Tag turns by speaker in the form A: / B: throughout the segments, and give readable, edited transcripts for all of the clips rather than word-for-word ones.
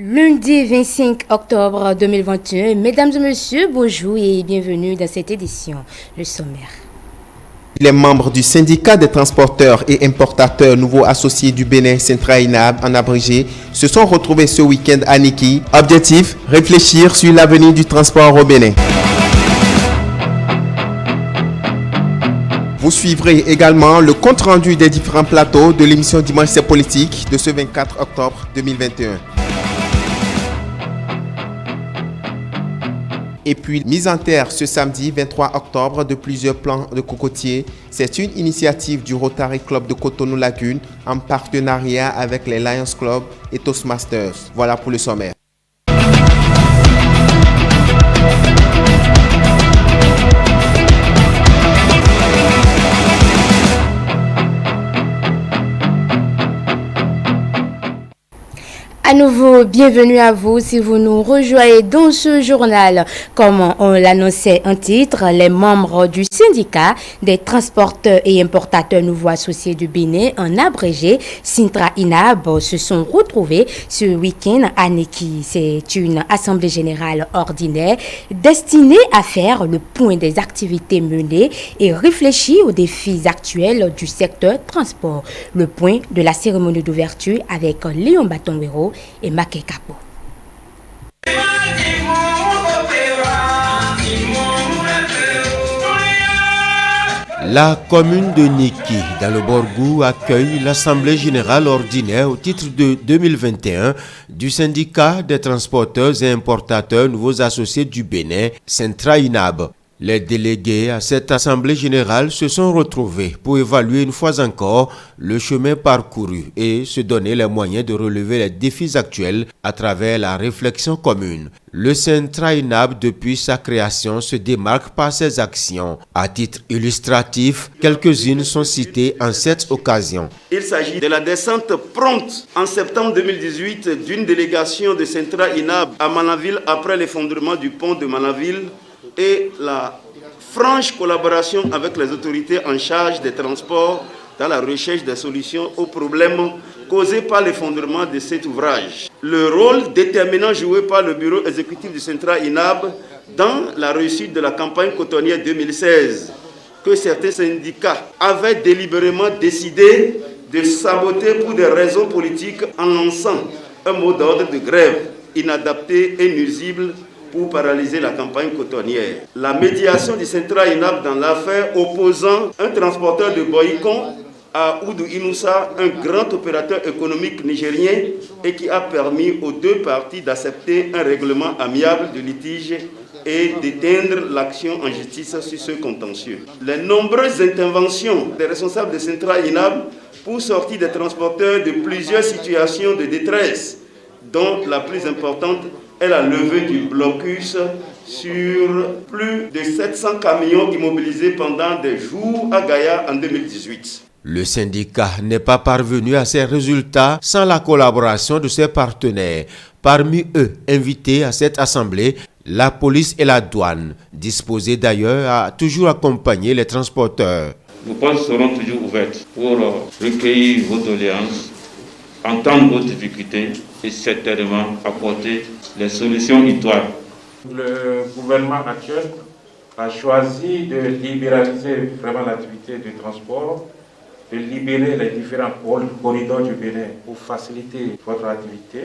A: Lundi 25 octobre 2021, mesdames et messieurs, bonjour et bienvenue dans cette édition. Le sommaire.
B: Les membres du syndicat des transporteurs et importateurs nouveaux associés du Bénin Centra-INAB, en abrégé, se sont retrouvés ce week-end à Niki. Objectif, réfléchir sur l'avenir du transport au Bénin. Vous suivrez également le compte-rendu des différents plateaux de l'émission Dimanche c'est politique de ce 24 octobre 2021. Et puis, mise en terre ce samedi 23 octobre de plusieurs plants de cocotiers. C'est une initiative du Rotary Club de Cotonou Lagune en partenariat avec les Lions Club et Toastmasters. Voilà pour le sommaire.
A: À nouveau, bienvenue à vous si vous nous rejoignez dans ce journal. Comme on l'annonçait en titre, les membres du syndicat des transporteurs et importateurs nouveaux associés du Bénin, en abrégé, Centra-INAB, se sont retrouvés ce week-end à Niki. C'est une assemblée générale ordinaire destinée à faire le point des activités menées et réfléchir aux défis actuels du secteur transport. Le point de la cérémonie d'ouverture avec Léon Batonguero et Maké Capo.
C: La commune de Niki, dans le Borgou, accueille l'Assemblée générale ordinaire au titre de 2021 du syndicat des transporteurs et importateurs nouveaux associés du Bénin, Centra-INAB. Les délégués à cette assemblée générale se sont retrouvés pour évaluer une fois encore le chemin parcouru et se donner les moyens de relever les défis actuels à travers la réflexion commune. Le Centra-INAB, depuis sa création, se démarque par ses actions. À titre illustratif, quelques-unes sont citées en cette occasion.
D: Il s'agit de la descente prompte en septembre 2018 d'une délégation de Centra-INAB à Manaville après l'effondrement du pont de Manaville et la franche collaboration avec les autorités en charge des transports dans la recherche des solutions aux problèmes causés par l'effondrement de cet ouvrage. Le rôle déterminant joué par le bureau exécutif du Centra-INAB dans la réussite de la campagne cotonnière 2016, que certains syndicats avaient délibérément décidé de saboter pour des raisons politiques en lançant un mot d'ordre de grève inadapté et nuisible pour paralyser la campagne cotonnière. La médiation du Centra-INAB dans l'affaire opposant un transporteur de Boycon à Oudou Inoussa, un grand opérateur économique nigérien, et qui a permis aux deux parties d'accepter un règlement amiable de litige et d'éteindre l'action en justice sur ce contentieux. Les nombreuses interventions des responsables de Centra-INAB pour sortir des transporteurs de plusieurs situations de détresse, dont la plus importante est la levée du blocus sur plus de 700 camions immobilisés pendant des jours à Gaïa en 2018.
C: Le syndicat n'est pas parvenu à ces résultats sans la collaboration de ses partenaires. Parmi eux, invités à cette assemblée, la police et la douane, disposés d'ailleurs à toujours accompagner les transporteurs.
E: Nos portes seront toujours ouvertes pour recueillir vos doléances, entendre vos difficultés et certainement apporter les solutions idoines.
F: Le gouvernement actuel a choisi de libéraliser vraiment l'activité du transport, de libérer les différents corridors du Bénin pour faciliter votre activité.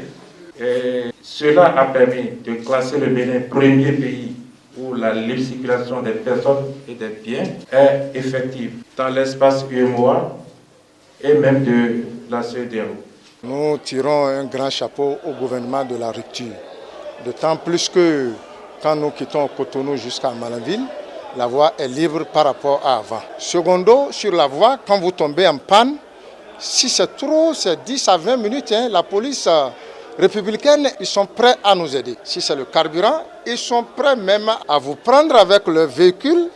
F: Et cela a permis de classer le Bénin premier pays où la libre circulation des personnes et des biens est effective dans l'espace UEMOA et même de la CEDEAO.
G: Nous tirons un grand chapeau au gouvernement de la rupture. D'autant plus que quand nous quittons Cotonou jusqu'à Manaville, la voie est libre par rapport à avant. Secondo, sur la voie, quand vous tombez en panne, si c'est trop, c'est 10 à 20 minutes, la police républicaine, ils sont prêts à nous aider. Si c'est le carburant, ils sont prêts même à vous prendre avec leur véhicule.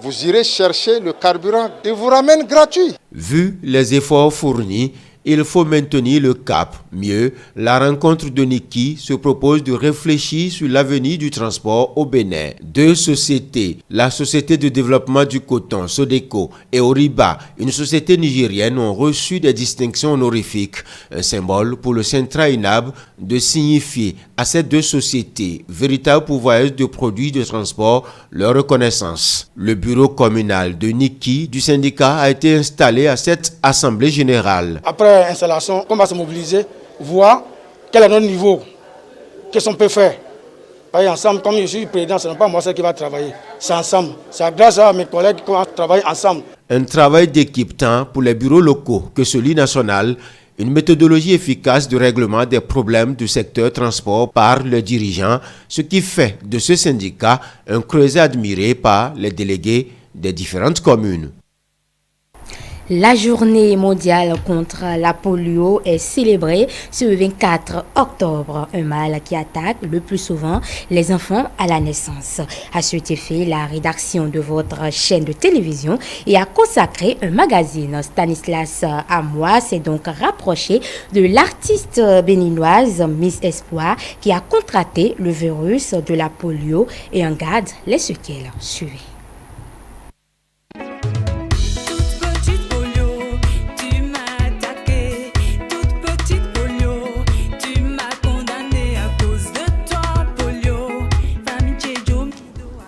G: Vous irez chercher le carburant et vous ramènent gratuit.
C: Vu les efforts fournis, il faut maintenir le cap. Mieux, la rencontre de Niki se propose de réfléchir sur l'avenir du transport au Bénin. Deux sociétés, la Société de développement du coton, Sodeco, et Oriba, une société nigérienne, ont reçu des distinctions honorifiques. Un symbole pour le Centra INAB de signifier à ces deux sociétés, véritables pourvoyeuses de produits de transport, leur reconnaissance. Le bureau communal de Niki du syndicat a été installé à cette assemblée générale.
H: Après l'installation, on va se mobiliser, voir quel est notre niveau, qu'est-ce qu'on peut faire. Et ensemble, comme je suis président, ce n'est pas moi seul qui va travailler, c'est ensemble. C'est grâce à mes collègues qu'on va travailler ensemble.
C: Un travail d'équipe tant pour les bureaux locaux que celui national, une méthodologie efficace de règlement des problèmes du secteur transport par les dirigeants, ce qui fait de ce syndicat un creuset admiré par les délégués des différentes communes.
A: La journée mondiale contre la polio est célébrée ce 24 octobre, un mal qui attaque le plus souvent les enfants à la naissance. À cet effet, la rédaction de votre chaîne de télévision y a consacré un magazine. Stanislas Amois s'est donc rapproché de l'artiste béninoise Miss Espoir qui a contracté le virus de la polio et en garde les séquelles. Suivez.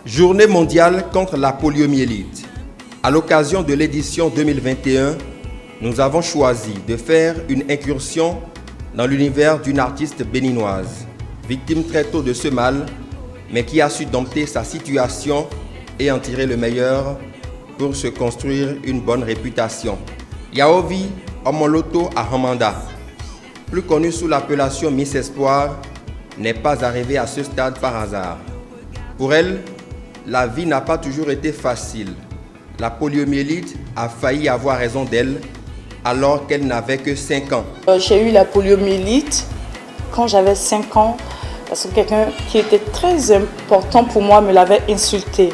I: Journée mondiale contre la poliomyélite. À l'occasion de l'édition 2021, nous avons choisi de faire une incursion dans l'univers d'une artiste béninoise, victime très tôt de ce mal, mais qui a su dompter sa situation et en tirer le meilleur pour se construire une bonne réputation. Yaovi Omoloto Ahamanda, plus connue sous l'appellation Miss Espoir, n'est pas arrivée à ce stade par hasard. Pour elle, la vie n'a pas toujours été facile. La poliomyélite a failli avoir raison d'elle alors qu'elle n'avait que 5 ans.
J: J'ai eu la poliomyélite quand j'avais 5 ans parce que quelqu'un qui était très important pour moi me l'avait insulté.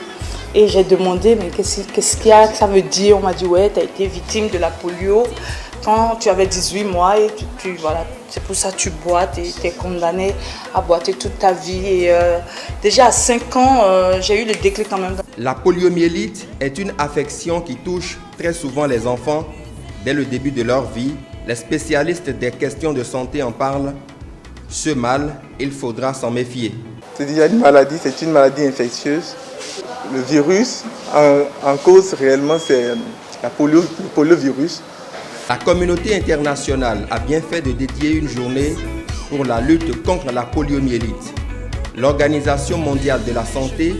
J: Et j'ai demandé, mais qu'est-ce qu'il y a, que ça veut dire? On m'a dit, ouais, tu as été victime de la polio quand tu avais 18 mois et voilà, c'est pour ça que tu boites et tu es condamné à boiter toute ta vie. Et déjà à 5 ans, j'ai eu le déclic quand même.
I: La poliomyélite est une affection qui touche très souvent les enfants dès le début de leur vie. Les spécialistes des questions de santé en parlent. Ce mal, il faudra s'en méfier.
K: C'est déjà une maladie, c'est une maladie infectieuse. Le virus en cause réellement, c'est le poliovirus.
I: La communauté internationale a bien fait de dédier une journée pour la lutte contre la poliomyélite. L'Organisation mondiale de la santé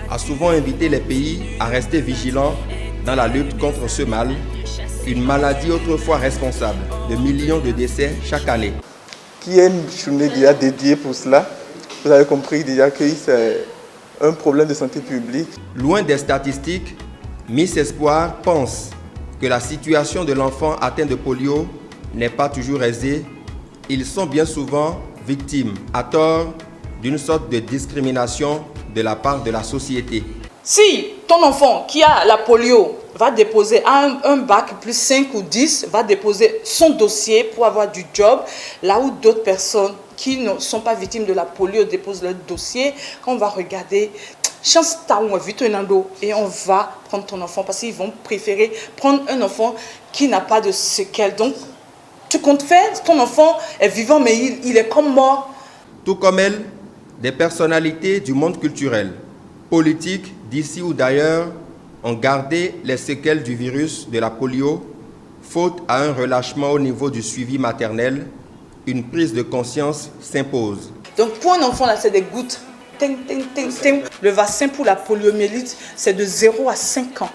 I: a souvent invité les pays à rester vigilants dans la lutte contre ce mal, une maladie autrefois responsable de millions de décès chaque année.
K: Qui est une journée déjà dédiée pour cela? Vous avez compris déjà que c'est un problème de santé publique.
I: Loin des statistiques, Miss Espoir pense que la situation de l'enfant atteint de polio n'est pas toujours aisée. Ils sont bien souvent victimes, à tort, d'une sorte de discrimination de la part de la société.
J: Si ton enfant qui a la polio va déposer un bac plus 5 ou 10, va déposer son dossier pour avoir du job, là où d'autres personnes qui ne sont pas victimes de la polio déposent leur dossier, quand on va regarder, chance et on va prendre ton enfant parce qu'ils vont préférer prendre un enfant qui n'a pas de séquelles. Donc, tu comptes faire, ton enfant est vivant mais il est comme mort.
I: Tout comme elle, des personnalités du monde culturel, politique, d'ici ou d'ailleurs, ont gardé les séquelles du virus de la polio, faute à un relâchement au niveau du suivi maternel. Une prise de conscience s'impose.
J: Donc pour un enfant, là, c'est des gouttes. Ting, ting, ting, ting. Le vaccin pour la poliomyélite, c'est de 0 à 5 ans.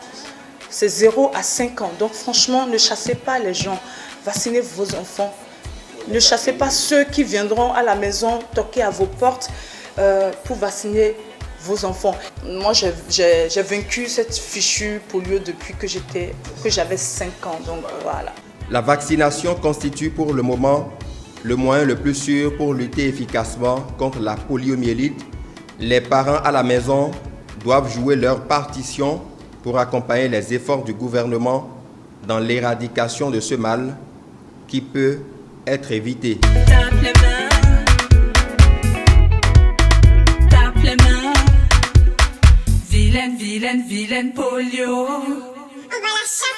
J: C'est 0 à 5 ans. Donc franchement, ne chassez pas les gens. Vaccinez vos enfants. Ne chassez pas ceux qui viendront à la maison toquer à vos portes pour vacciner vos enfants. Moi, j'ai vaincu cette fichue polio depuis que j'avais 5 ans. Donc voilà.
I: La vaccination constitue pour le moment le moyen le plus sûr pour lutter efficacement contre la poliomyélite. Les parents à la maison doivent jouer leur partition pour accompagner les efforts du gouvernement dans l'éradication de ce mal qui qui peut être évité.
L: Tape les mains. Tape les mains. Vilaine, vilaine, vilaine polio. On va la chasser.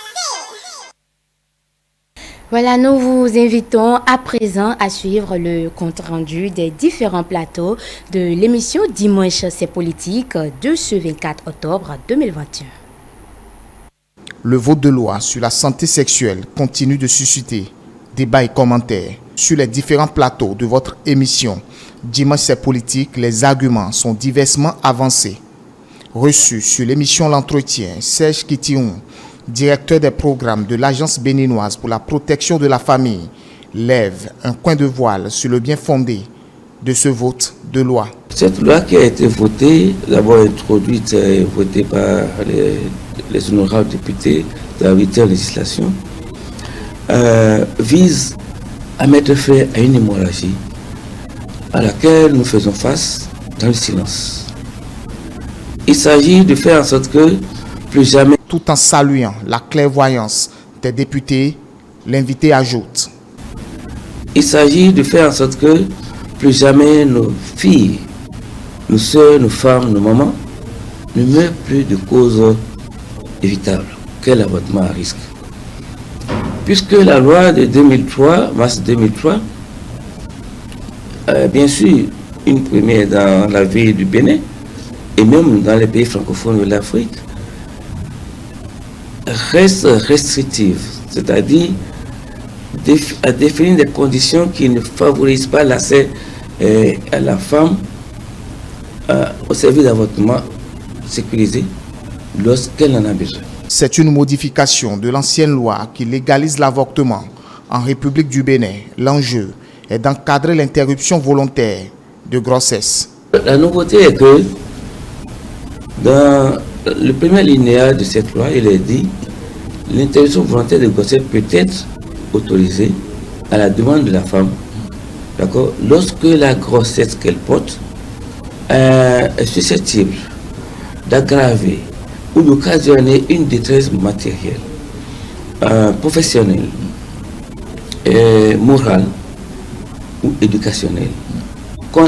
A: Voilà, nous vous invitons à présent à suivre le compte-rendu des différents plateaux de l'émission Dimanche c'est politique de ce 24 octobre 2021.
M: Le vote de loi sur la santé sexuelle continue de susciter débats et commentaires sur les différents plateaux de votre émission. Dimanche c'est politique, les arguments sont diversement avancés. Reçu sur l'émission L'Entretien, Serge Kitioun, directeur des programmes de l'Agence béninoise pour la protection de la famille, lève un coin de voile sur le bien fondé de ce vote de loi.
N: Cette loi qui a été votée, d'abord introduite et votée par les honorables députés de la 8e législation, vise à mettre fin à une hémorragie à laquelle nous faisons face dans le silence. Il s'agit de faire en sorte que plus jamais...
M: Tout en saluant la clairvoyance des députés, l'invité ajoute.
N: Il s'agit de faire en sorte que plus jamais nos filles, nos soeurs, nos femmes, nos mamans ne meurent plus de causes évitables qu'est l'avortement à risque. Puisque la loi de 2003, mars 2003, bien sûr, une première dans la ville du Bénin et même dans les pays francophones de l'Afrique, reste restrictive, c'est-à-dire à définir des conditions qui ne favorisent pas l'accès à la femme au service d'avortement sécurisé lorsqu'elle en a besoin.
M: C'est une modification de l'ancienne loi qui légalise l'avortement en République du Bénin. L'enjeu est d'encadrer l'interruption volontaire de grossesse.
N: La nouveauté est que dans le premier alinéa de cette loi, il est dit l'interruption volontaire de grossesse peut être autorisée à la demande de la femme, d'accord, lorsque la grossesse qu'elle porte est susceptible d'aggraver ou d'occasionner une détresse matérielle, professionnelle, morale ou éducationnelle,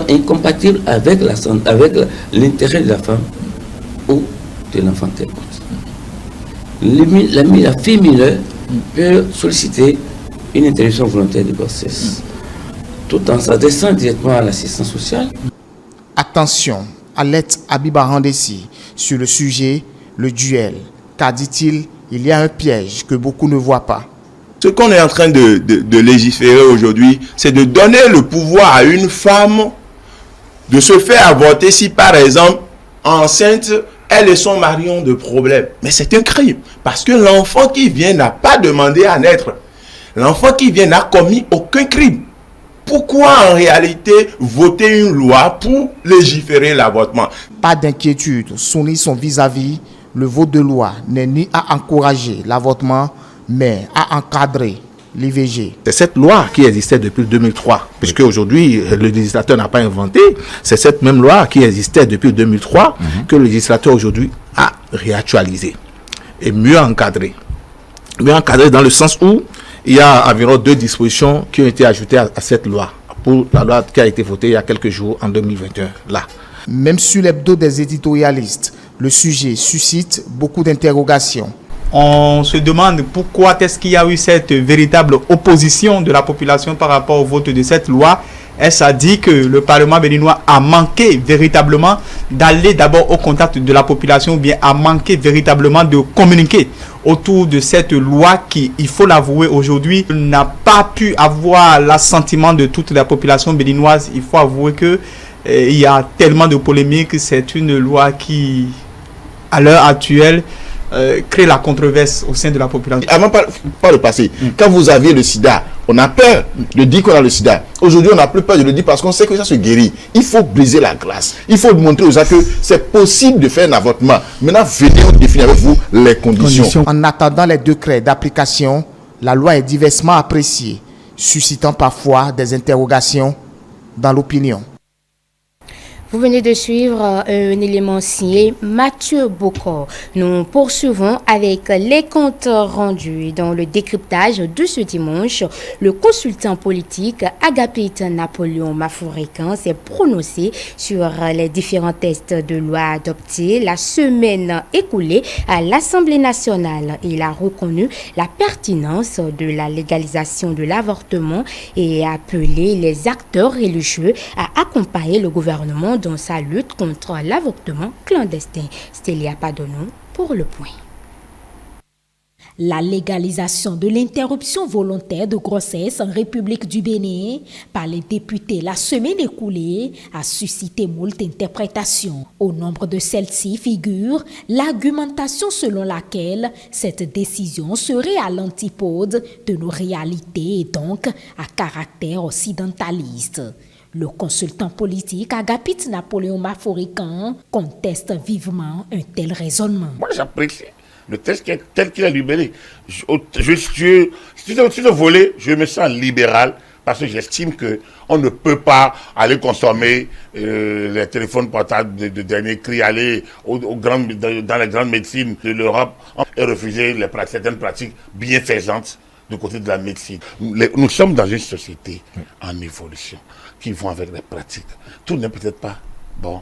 N: incompatible avec l'intérêt de la femme ou de l'enfant qu'elle porte. La fille mineure peut solliciter une interruption volontaire de grossesse, tout en s'adressant directement à l'assistance sociale.
M: Attention, alerte Abiba Randessi sur le sujet, le duel. Car dit-il, il y a un piège que beaucoup ne voient pas.
O: Ce qu'on est en train de légiférer aujourd'hui, c'est de donner le pouvoir à une femme de se faire avorter si par exemple enceinte, elle et son mari ont de problèmes. Mais c'est un crime parce que l'enfant qui vient n'a pas demandé à naître. L'enfant qui vient n'a commis aucun crime. Pourquoi en réalité voter une loi pour légiférer l'avortement?
M: Pas d'inquiétude, soumis son vis-à-vis, le vote de loi n'est ni à encourager l'avortement, mais à encadrer l'IVG.
P: C'est cette loi qui existait depuis 2003, puisque aujourd'hui le législateur n'a pas inventé, c'est cette même loi qui existait depuis 2003 que le législateur aujourd'hui a réactualisé et mieux encadré. Mieux encadré dans le sens où il y a environ 2 dispositions qui ont été ajoutées à cette loi, pour la loi qui a été votée il y a quelques jours en 2021. Là.
M: Même sur l'hebdo des éditorialistes, le sujet suscite beaucoup d'interrogations.
Q: On se demande pourquoi est-ce qu'il y a eu cette véritable opposition de la population par rapport au vote de cette loi. Est-ce à dire que le Parlement béninois a manqué véritablement d'aller d'abord au contact de la population ou bien a manqué véritablement de communiquer autour de cette loi qui, il faut l'avouer aujourd'hui, n'a pas pu avoir l'assentiment de toute la population béninoise. Il faut avouer que il y a tellement de polémiques. C'est une loi qui, à l'heure actuelle, crée la controverse au sein de la population.
P: Avant, par le passé, quand vous aviez le sida, on a peur de dire qu'on a le sida. Aujourd'hui, on n'a plus peur de le dire parce qu'on sait que ça se guérit. Il faut briser la glace. Il faut montrer aux gens que c'est possible de faire un avortement. Maintenant, venez, on définit avec vous les conditions.
M: En attendant les décrets d'application, la loi est diversement appréciée, suscitant parfois des interrogations dans l'opinion.
A: Vous venez de suivre un élément signé Mathieu Bocor. Nous poursuivons avec les comptes rendus. Dans le décryptage de ce dimanche, le consultant politique Agapite Napoléon Mafourican s'est prononcé sur les différents textes de loi adoptés la semaine écoulée à l'Assemblée nationale. Il a reconnu la pertinence de la légalisation de l'avortement et a appelé les acteurs religieux à accompagner le gouvernement dans sa lutte contre l'avortement clandestin. Stélia Padono pour le point.
R: La légalisation de l'interruption volontaire de grossesse en République du Bénin par les députés la semaine écoulée a suscité moult interprétations. Au nombre de celles-ci figure l'argumentation selon laquelle cette décision serait à l'antipode de nos réalités et donc à caractère occidentaliste. Le consultant politique Agapite Napoléon Mafourican conteste vivement un tel raisonnement.
S: Moi, j'apprécie le texte tel qu'il est libéré. Sur ce volet, je me sens libéral parce que j'estime qu'on ne peut pas aller consommer les téléphones portables de dernier cri, aller dans les grandes médecines de l'Europe et refuser certaines pratiques bienfaisantes du côté de la médecine. Nous sommes dans une société en évolution qui vont avec les pratiques. Tout n'est peut-être pas bon.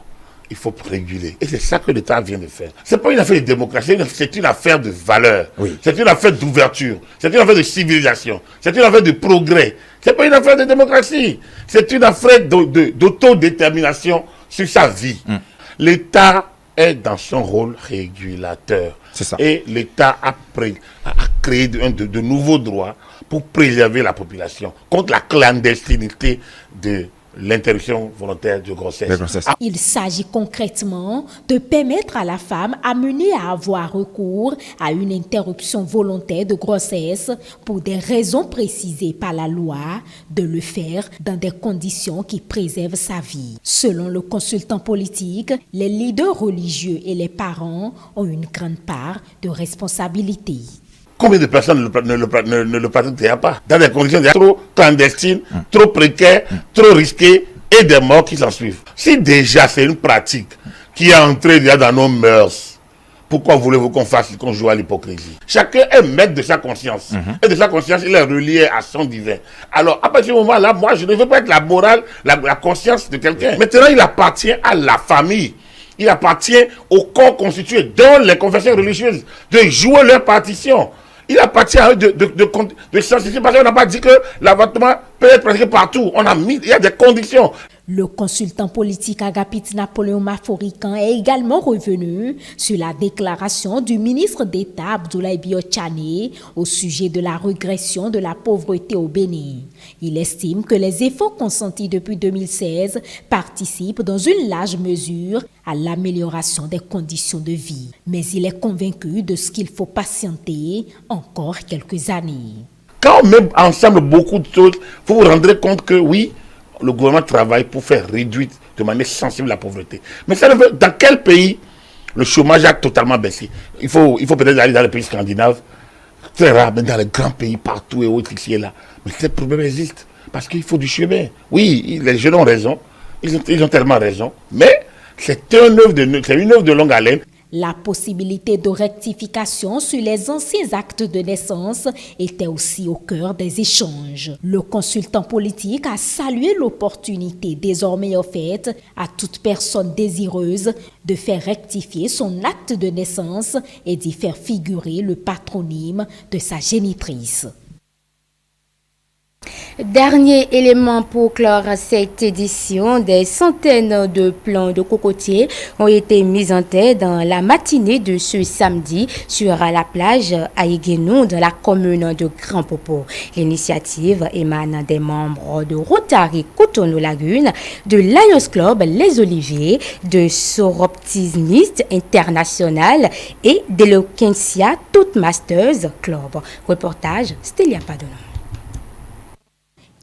S: Il faut réguler. Et c'est ça que l'État vient de faire. Ce n'est pas une affaire de démocratie, c'est une affaire de valeur. Oui. C'est une affaire d'ouverture. C'est une affaire de civilisation. C'est une affaire de progrès. Ce n'est pas une affaire de démocratie. C'est une affaire d'autodétermination sur sa vie. L'État est dans son rôle régulateur. C'est ça. Et l'État a créé de nouveaux droits pour préserver la population contre la clandestinité de l'interruption volontaire de grossesse.
R: Il s'agit concrètement de permettre à la femme amenée à avoir recours à une interruption volontaire de grossesse pour des raisons précisées par la loi, de le faire dans des conditions qui préservent sa vie. Selon le consultant politique, les leaders religieux et les parents ont une grande part de responsabilité.
S: Combien de personnes ne le pratiquent pas dans des conditions trop clandestines, trop précaires, trop risquées et des morts qui s'en suivent. Si déjà c'est une pratique qui est entrée déjà dans nos mœurs, pourquoi voulez-vous qu'on joue à l'hypocrisie? Chacun est maître de sa conscience. Et de sa conscience, il est relié à son divin. Alors, à partir du moment-là, moi, je ne veux pas être la morale, la conscience de quelqu'un. Maintenant, il appartient à la famille. Il appartient au corps constitué, dont les confessions religieuses, de jouer leur partition. Il appartient à eux de sensibiliser, parce qu'on n'a pas dit que l'avortement peut être pratiqué partout. Il y a des conditions.
R: Le consultant politique Agapite Napoléon Mafourican est également revenu sur la déclaration du ministre d'État Abdoulaye Bio-Tchane au sujet de la régression de la pauvreté au Bénin. Il estime que les efforts consentis depuis 2016 participent dans une large mesure à l'amélioration des conditions de vie. Mais il est convaincu de ce qu'il faut patienter encore quelques années.
S: Quand on met ensemble beaucoup de choses, vous vous rendrez compte que oui, le gouvernement travaille pour faire réduire de manière sensible la pauvreté. Mais ça veut, dans quel pays le chômage a totalement baissé? Il faut peut-être aller dans les pays scandinaves, très rare, mais dans les grands pays partout et autres ici et là. Mais ces problèmes existent parce qu'il faut du chemin. Oui, les jeunes ont raison, ils ont tellement raison, mais c'est une œuvre de longue haleine.
R: La possibilité de rectification sur les anciens actes de naissance était aussi au cœur des échanges. Le consultant politique a salué l'opportunité désormais offerte à toute personne désireuse de faire rectifier son acte de naissance et d'y faire figurer le patronyme de sa génitrice.
A: Dernier élément pour clore cette édition, des centaines de plants de cocotiers ont été mis en terre dans la matinée de ce samedi sur la plage à Iguénou dans la commune de Grand Popo. L'initiative émane des membres de Rotary Cotonou Lagune, de Lions Club Les Oliviers, de Soroptimistes International et de l'Eloquencia Toastmasters Club. Reportage Stélia Padono.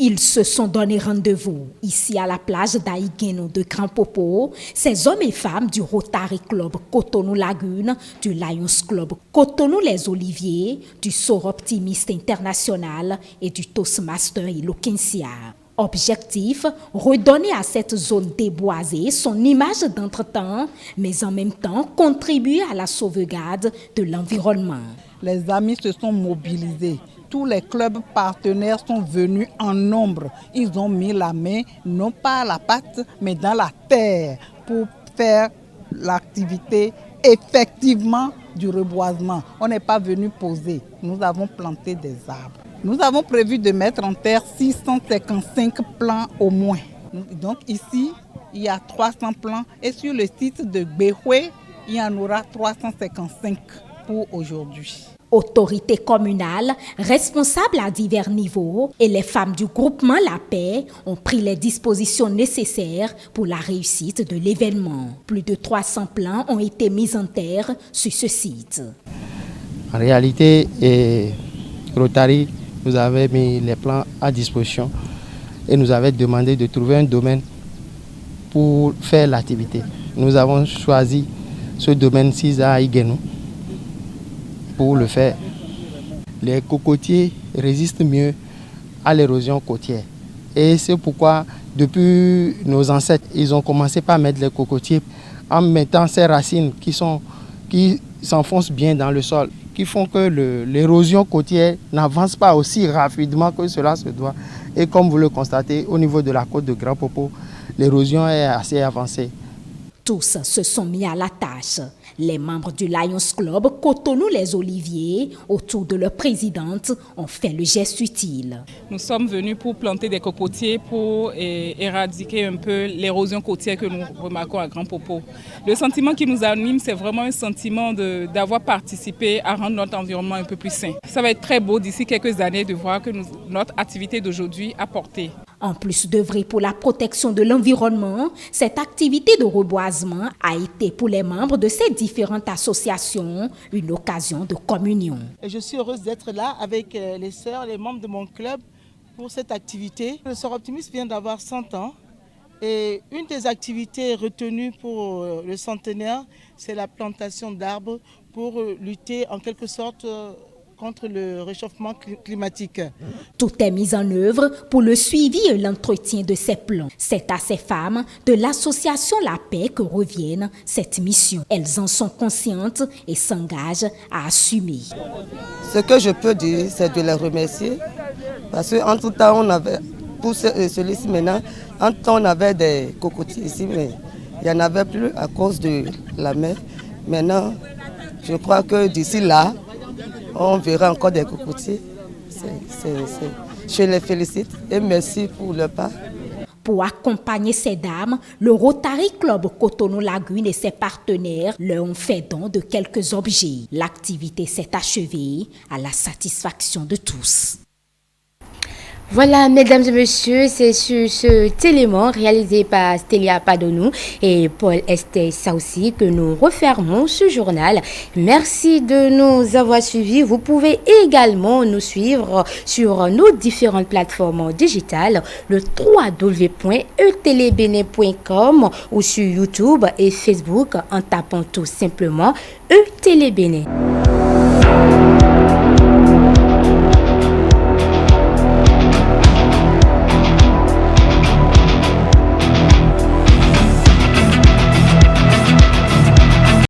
R: Ils se sont donné rendez-vous ici à la plage d'Aïguénou de Grand Popo. Ces hommes et femmes du Rotary Club Cotonou Lagune, du Lions Club Cotonou Les Oliviers, du Soroptimiste International et du Toastmaster Eloquencia. Objectif, redonner à cette zone déboisée son image d'antre-temps, mais en même temps contribuer à la sauvegarde de l'environnement.
T: Les amis se sont mobilisés. Tous les clubs partenaires sont venus en nombre. Ils ont mis la main, non pas à la pâte, mais dans la terre pour faire l'activité effectivement du reboisement. On n'est pas venu poser. Nous avons planté des arbres. Nous avons prévu de mettre en terre 655 plants au moins. Donc ici, il y a 300 plants et sur le site de Béhoué, il y en aura 355 pour aujourd'hui.
R: Autorités communales, responsables à divers niveaux et les femmes du groupement La Paix ont pris les dispositions nécessaires pour la réussite de l'événement. Plus de 300 plants ont été mis en terre sur ce site.
U: En réalité, Rotary nous avait mis les plans à disposition et nous avait demandé de trouver un domaine pour faire l'activité. Nous avons choisi ce domaine-ci à Iguénou pour le faire. Les cocotiers résistent mieux à l'érosion côtière. Et c'est pourquoi, depuis nos ancêtres, ils ont commencé par mettre les cocotiers en mettant ces racines qui s'enfoncent bien dans le sol, qui font que l'érosion côtière n'avance pas aussi rapidement que cela se doit. Et comme vous le constatez, au niveau de la côte de Grand Popo, l'érosion est assez avancée.
R: Tous se sont mis à la tâche. Les membres du Lions Club Cotonou-les-Oliviers, autour de leur présidente, ont fait le geste utile.
V: Nous sommes venus pour planter des cocotiers pour éradiquer un peu l'érosion côtière que nous remarquons à Grand Popo. Le sentiment qui nous anime, c'est vraiment un sentiment d'avoir participé à rendre notre environnement un peu plus sain. Ça va être très beau d'ici quelques années de voir que notre activité d'aujourd'hui a porté.
R: En plus d'œuvrer pour la protection de l'environnement, cette activité de reboisement a été pour les membres de ces différentes associations une occasion de communion.
W: Et je suis heureuse d'être là avec les sœurs, les membres de mon club pour cette activité. Le Sœur Optimiste vient d'avoir 100 ans et une des activités retenues pour le centenaire, c'est la plantation d'arbres pour lutter en quelque sorte contre le réchauffement climatique.
R: Tout est mis en œuvre pour le suivi et l'entretien de ces plans. C'est à ces femmes de l'association La Paix que revienne cette mission.Elles en sont conscientes et s'engagent à assumer.
X: Ce que je peux dire, c'est de les remercier parce qu'en tout temps, on avait, pour celui-ci maintenant, en tout temps, on avait des cocotiers ici, mais il n'y en avait plus à cause de la mer. Maintenant, je crois que d'ici là, on verra encore des cocotiers. Je les félicite et merci pour le pas.
R: Pour accompagner ces dames, le Rotary Club Cotonou-Lagune et ses partenaires leur ont fait don de quelques objets. L'activité s'est achevée à la satisfaction de tous.
A: Voilà, mesdames et messieurs, c'est sur cet élément réalisé par Stélia Padonou et Paul Esther Saoussi que nous refermons ce journal. Merci de nous avoir suivis. Vous pouvez également nous suivre sur nos différentes plateformes digitales, le www.etelebene.com ou sur YouTube et Facebook en tapant tout simplement eTélébéné.